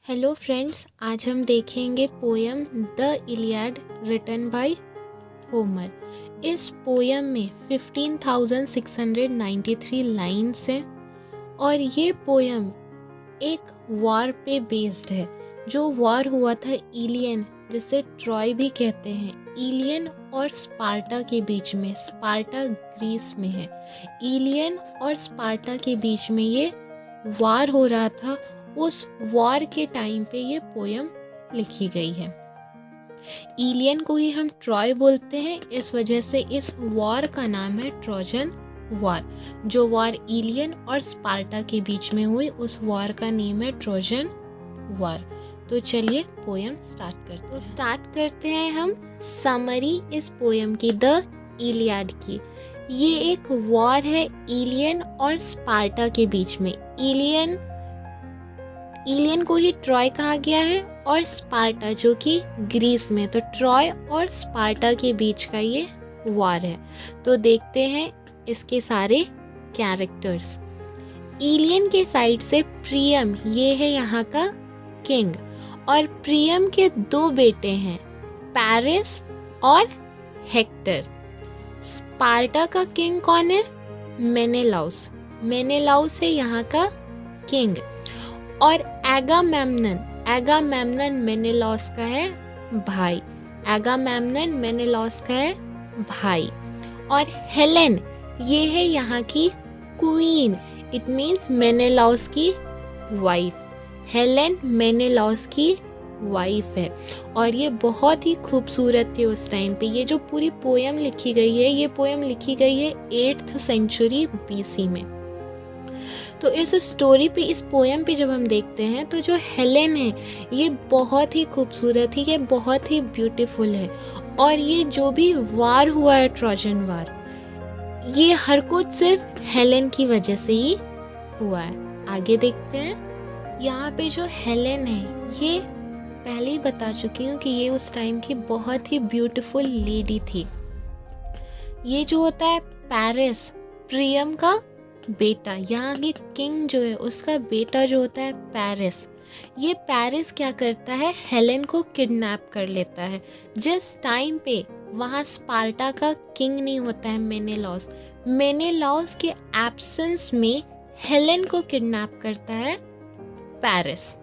Hello friends, आज हम देखेंगे poem the Iliad written by Homer. इस पोयम में 15,693 लाइन्स हैं और ये पोयम एक वॉर पे बेस्ड है। जो वॉर हुआ था इलियन, जिसे ट्रॉय भी कहते हैं, इलियन और स्पार्टा के बीच में। स्पार्टा ग्रीस में है। इलियन और स्पार्टा के बीच में ये वॉर हो रहा था। उस वॉर के टाइम पे ये पोयम लिखी गई है। इलियन को ही हम ट्रॉय बोलते हैं, इस वजह से इस वॉर का नाम है ट्रोजन वॉर। जो वॉर इलियन और स्पार्टा के बीच में हुई, उस वॉर का नेम है ट्रोजन वॉर। तो चलिए पोयम स्टार्ट करते हैं हम समरी इस पोयम की, द इलियाड की। ये एक वॉर है इलियन और स्पार्टा के बीच में। इलियन को ही ट्रॉय कहा गया है और स्पार्टा जो कि ग्रीस में। तो ट्रॉय और स्पार्टा के बीच का ये वॉर है। तो देखते हैं इसके सारे कैरेक्टर्स। इलियन के साइड से प्रियम, ये है यहाँ का किंग, और प्रियम के दो बेटे हैं, पैरिस और हेक्टर। स्पार्टा का किंग कौन है? मेनेलाउस। मेनेलाउस है यहाँ का किंग। और एगामेम्नन मेनेलाउस का है भाई। एगामेम्नन मेनेलाउस का है भाई। और हेलेन, ये है यहाँ की क्वीन। इट मीन्स मेनेलाउस की वाइफ। हेलेन मेनेलाउस की वाइफ है। और ये बहुत ही खूबसूरत थी उस टाइम पे। ये जो पूरी पोयम लिखी गई है, ये पोयम लिखी गई है 8th सेंचुरी BC में। तो इस स्टोरी पे, इस पोयम पे जब हम देखते हैं तो जो हेलेन है ये बहुत ही खूबसूरत है, ये बहुत ही ब्यूटीफुल है। और ये जो भी वार हुआ है, ट्रोजन वार, ये हर कुछ सिर्फ हेलेन की वजह से ही हुआ है। आगे देखते हैं। यहाँ पे जो हेलेन है, ये पहले ही बता चुकी हूँ कि ये उस टाइम की बहुत ही ब्यूटीफुल लेडी थी। ये जो होता है पैरिस, प्रियम का बेटा, यहाँ के किंग जो है उसका बेटा जो होता है पैरिस। ये पैरिस क्या करता है? हेलेन को किडनैप कर लेता है। जिस टाइम पे वहाँ स्पार्टा का किंग नहीं होता है, मेनेलाउस के एब्सेंस में हेलेन को किडनैप करता है पैरिस।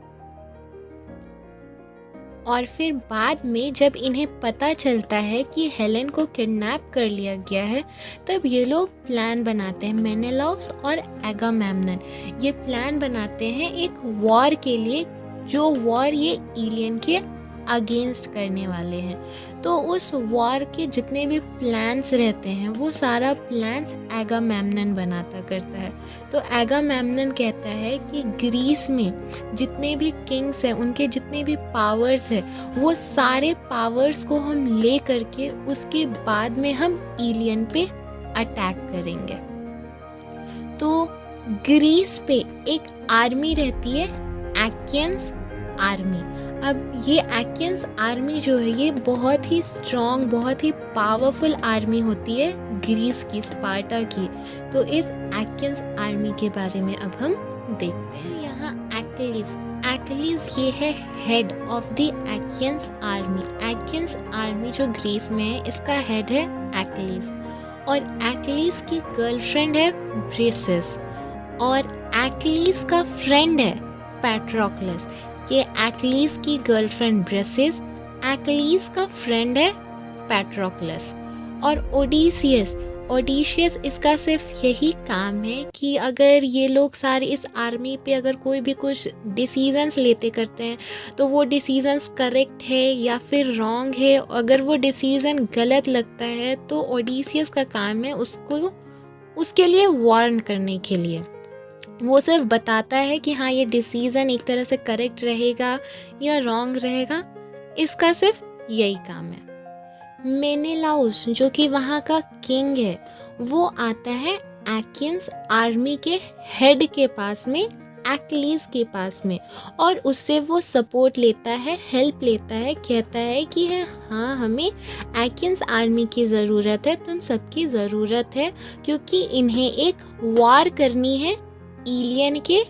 और फिर बाद में जब इन्हें पता चलता है कि हेलेन को किडनैप कर लिया गया है, तब ये लोग प्लान बनाते हैं। मेनेलाउस और एगामेम्नन ये प्लान बनाते हैं एक वॉर के लिए, जो वॉर ये इलियन के अगेंस्ट करने वाले हैं। तो उस वॉर के जितने भी प्लान्स रहते हैं, वो सारा प्लान्स एगामेम्नन बनाता करता है। तो एगामेम्नन कहता है कि ग्रीस में जितने भी किंग्स हैं, उनके जितने भी पावर्स हैं, वो सारे पावर्स को हम ले करके उसके बाद में हम इलियन पे अटैक करेंगे। तो ग्रीस पे एक आर्मी रहती है, एकियंस आर्मी। अब ये एकियंस आर्मी जो है, ये बहुत ही स्ट्रॉन्ग, बहुत ही पावरफुल आर्मी होती है ग्रीस की, स्पार्टा की। तो इस एकियंस आर्मी के बारे में अब हम देखते हैं। यहाँ एक्लिस ये है head of the Achaeans army. Achaeans army जो ग्रीस में है, इसका हेड है एक्लिस। और एक्लिस की गर्लफ्रेंड है ब्रेसिस। और एक्लिस का फ्रेंड है पैट्रोक्लस। ये एक्लिस की गर्लफ्रेंड ब्रेसिस, एक्लिस का फ्रेंड है पैट्रोक्लस। और ओडिशियस इसका सिर्फ यही काम है कि अगर ये लोग सारे इस आर्मी पे अगर कोई भी कुछ डिसीजंस लेते करते हैं, तो वो डिसीजंस करेक्ट है या फिर रॉन्ग है। अगर वो डिसीजन गलत लगता है तो ओडिशियस का काम है उसको, उसके लिए वार्न करने के लिए। वो सिर्फ बताता है कि हाँ, ये डिसीजन एक तरह से करेक्ट रहेगा या रॉन्ग रहेगा। इसका सिर्फ यही काम है। मेनेलाउस जो कि वहाँ का किंग है, वो आता है एकियंस आर्मी के हेड के पास में, एक्लिस के पास में, और उससे वो सपोर्ट लेता है, हेल्प लेता है। कहता है कि हाँ, हमें एकियंस आर्मी की ज़रूरत है, तुम सबकी ज़रूरत है, क्योंकि इन्हें एक वार करनी है इलियन के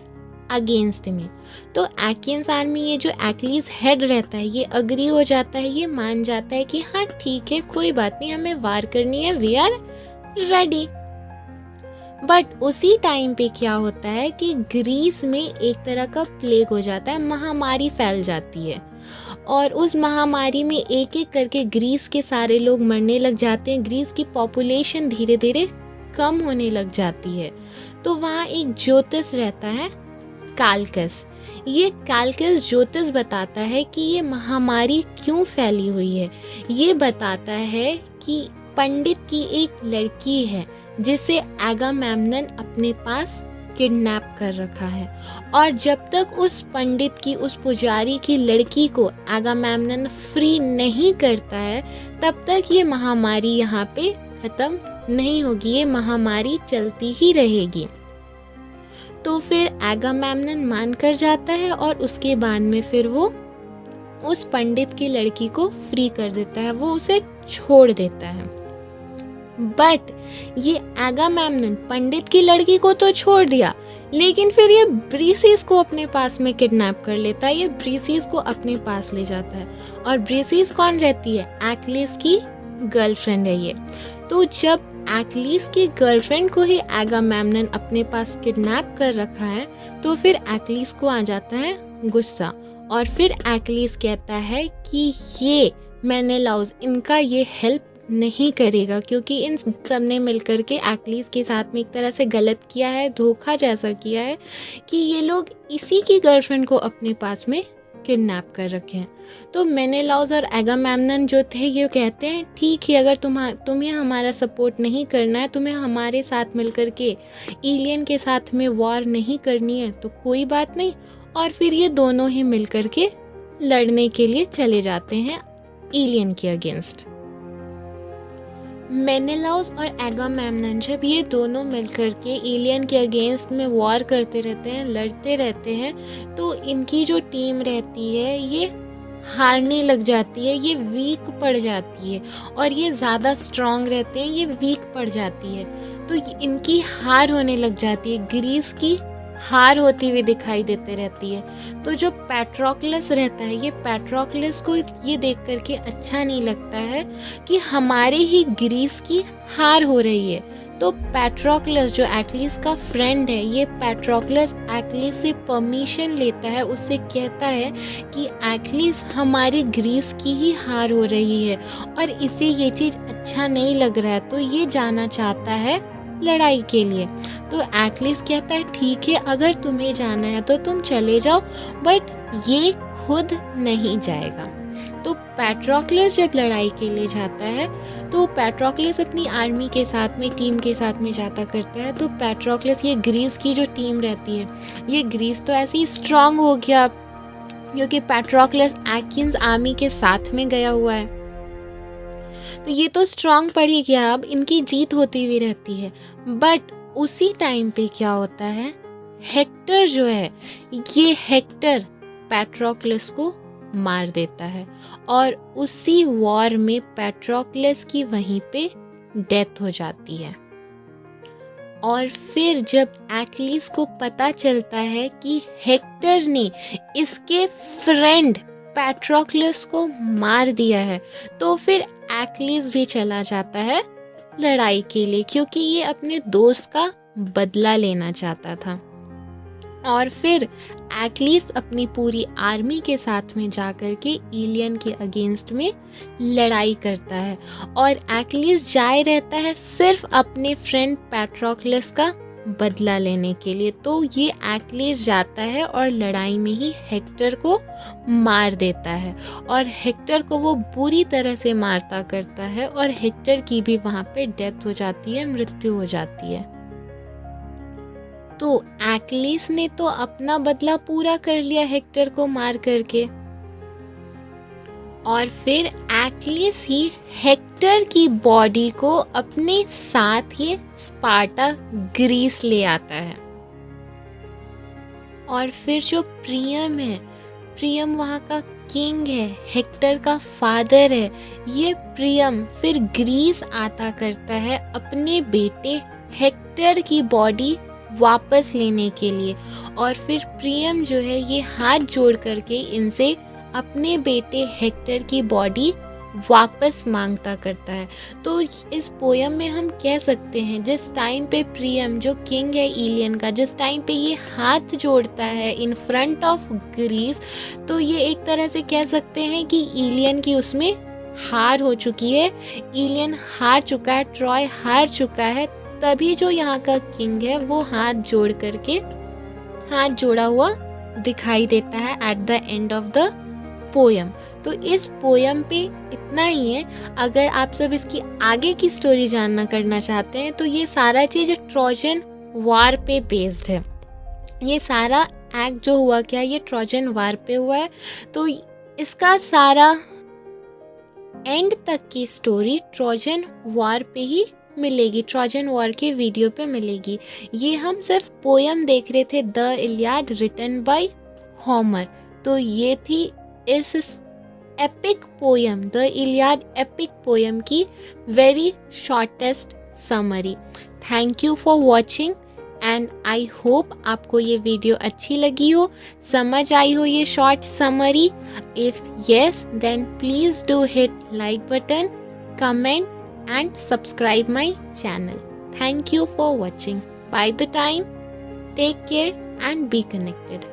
अगेंस्ट में। तो एकियंस आर्मी, ये जो एक्लीज हेड रहता है, ये अग्री हो जाता है, ये मान जाता है कि हाँ ठीक है, कोई बात नहीं, हमें वार करनी है, वी आर रेडी। बट उसी टाइम पे क्या होता है कि ग्रीस में एक तरह का प्लेग हो जाता है, महामारी फैल जाती है और उस महामारी में एक एक करके ग्रीस के सारे लोग मरने लग जाते हैं। ग्रीस की पॉपुलेशन धीरे धीरे कम होने लग जाती है। तो वहाँ एक ज्योतिष रहता है, कालकस। ये कालकस ज्योतिष बताता है कि ये महामारी क्यों फैली हुई है। ये बताता है कि पंडित की एक लड़की है जिसे एगामेम्नन अपने पास किडनैप कर रखा है, और जब तक उस पंडित की, उस पुजारी की लड़की को एगामेम्नन फ्री नहीं करता है, तब तक ये महामारी यहाँ पे खत्म नहीं होगी, ये महामारी चलती ही रहेगी। तो फिर एगामेम्नन मान कर जाता है और उसके बाद में फिर वो उस पंडित की लड़की को फ्री कर देता है, वो उसे छोड़ देता है। बट ये एगामेम्नन पंडित की लड़की को तो छोड़ दिया, लेकिन फिर ये ब्रीसिस को अपने पास में किडनैप कर लेता है, ये ब्रीसिस को अपने पास ले जाता है। और ब्रीसिस कौन रहती है? एक्लीस की गर्लफ्रेंड है ये। तो जब एक्लीस की गर्लफ्रेंड को ही एगामेम्नन अपने पास किडनैप कर रखा है, तो फिर एक्लीस को आ जाता है गुस्सा, और फिर एक्लीस कहता है कि ये मेनेलाउस इनका ये हेल्प नहीं करेगा, क्योंकि इन सब ने मिलकर के एक्लीस के साथ में एक तरह से गलत किया है, धोखा जैसा किया है कि ये लोग इसी की गर्लफ्रेंड को अपने पास में किडनैप कर रखे हैं। तो मेनेलाउस और एगामेम्नन जो थे ये कहते हैं ठीक है, अगर तुम्हें हमारा सपोर्ट नहीं करना है, तुम्हें हमारे साथ मिलकर के इलियन के साथ में वॉर नहीं करनी है, तो कोई बात नहीं। और फिर ये दोनों ही मिलकर के लड़ने के लिए चले जाते हैं इलियन के अगेंस्ट। मेनेलाउस और एगामेम्नन जब ये दोनों मिलकर के इलियन के अगेंस्ट में वॉर करते रहते हैं, लड़ते रहते हैं, तो इनकी जो टीम रहती है ये हारने लग जाती है, ये वीक पड़ जाती है, और ये ज़्यादा स्ट्रांग रहते हैं, ये वीक पड़ जाती है। तो इनकी हार होने लग जाती है, ग्रीस की हार होती हुई दिखाई देते रहती है। तो जो पैट्रोक्लस रहता है, ये पैट्रोक्लस को ये देख करके अच्छा नहीं लगता है कि हमारे ही ग्रीस की हार हो रही है। तो पैट्रोक्लस जो एक्लीस का फ्रेंड है, ये पैट्रोक्लस एक्लीस से परमिशन लेता है, उससे कहता है कि एक्लीस हमारी ग्रीस की ही हार हो रही है और इसे ये चीज़ अच्छा नहीं लग रहा है, तो ये जाना चाहता है लड़ाई के लिए। तो एक्लीस कहता है ठीक है, अगर तुम्हें जाना है तो तुम चले जाओ, बट ये खुद नहीं जाएगा। तो पैट्रोक्लस जब लड़ाई के लिए जाता है, तो पैट्रोक्लस अपनी आर्मी के साथ में, टीम के साथ में जाता करता है। तो पैट्रोक्लस, ये ग्रीस की जो टीम रहती है, ये ग्रीस तो ऐसे ही स्ट्रांग हो गया क्योंकि पैट्रोक्लस एकियंस आर्मी के साथ में गया हुआ है, तो ये तो स्ट्रांग पड़ ही गया, अब इनकी जीत होती हुई रहती है। बट उसी टाइम पे क्या होता है, हेक्टर जो है, ये हेक्टर पैट्रोक्लस को मार देता है और उसी वॉर में पैट्रोक्लस की वहीं पे डेथ हो जाती है। और फिर जब एक्लीस को पता चलता है कि हेक्टर ने इसके फ्रेंड पैट्रोक्लस को मार दिया है, तो फिर एक्लीस भी चला जाता है लड़ाई के लिए, क्योंकि ये अपने दोस्त का बदला लेना चाहता था। और फिर एक्लीस अपनी पूरी आर्मी के साथ में जाकर के इलियन के अगेंस्ट में लड़ाई करता है, और एक्लीस जाए रहता है सिर्फ अपने फ्रेंड पैट्रोक्लस का बदला लेने के लिए। तो ये एक्लीस जाता है और लड़ाई में ही हेक्टर को मार देता है, और हेक्टर को वो बुरी तरह से मारता करता है, और हेक्टर की भी वहाँ पे डेथ हो जाती है, मृत्यु हो जाती है। तो एक्लीस ने तो अपना बदला पूरा कर लिया हेक्टर को मार करके, और फिर एक्लीस ही हेक्टर की बॉडी को अपने साथ ये स्पार्टा ग्रीस ले आता है। और फिर जो प्रियम है, प्रियम वहाँ का किंग है, हेक्टर का फादर है, ये प्रियम फिर ग्रीस आता करता है अपने बेटे हेक्टर की बॉडी वापस लेने के लिए। और फिर प्रियम जो है ये हाथ जोड़ करके इनसे अपने बेटे हेक्टर की बॉडी वापस मांगता करता है। तो इस पोयम में हम कह सकते हैं जिस टाइम पे प्रियम जो किंग है इलियन का, जिस टाइम पे ये हाथ जोड़ता है इन फ्रंट ऑफ ग्रीस, तो ये एक तरह से कह सकते हैं कि इलियन की उसमें हार हो चुकी है, इलियन हार चुका है, ट्रॉय हार चुका है। तभी जो यहाँ का किंग है वो हाथ जोड़ करके, हाथ जोड़ा हुआ दिखाई देता है at the end of the poem. तो इस पोयम पे इतना ही है। अगर आप सब इसकी आगे की स्टोरी जानना करना चाहते हैं तो ये सारा चीज़ ट्रोजन वार पे बेस्ड है। ये सारा एक्ट जो हुआ क्या, ये ट्रोजन वार पे हुआ है। तो इसका सारा एंड तक की स्टोरी ट्रोजन वार पे ही मिलेगी, ट्रोजन वॉर के वीडियो पे मिलेगी। ये हम सिर्फ पोयम देख रहे थे, the Iliad written by Homer. तो ये थी इस epic poem, the Iliad epic poem की very shortest summary. Thank you for watching and I hope आपको ये वीडियो अच्छी लगी हो, समझ आई हो ये short summary. If yes then please do hit like button, comment and subscribe my channel. Thank you for watching. By the time, take care and be connected.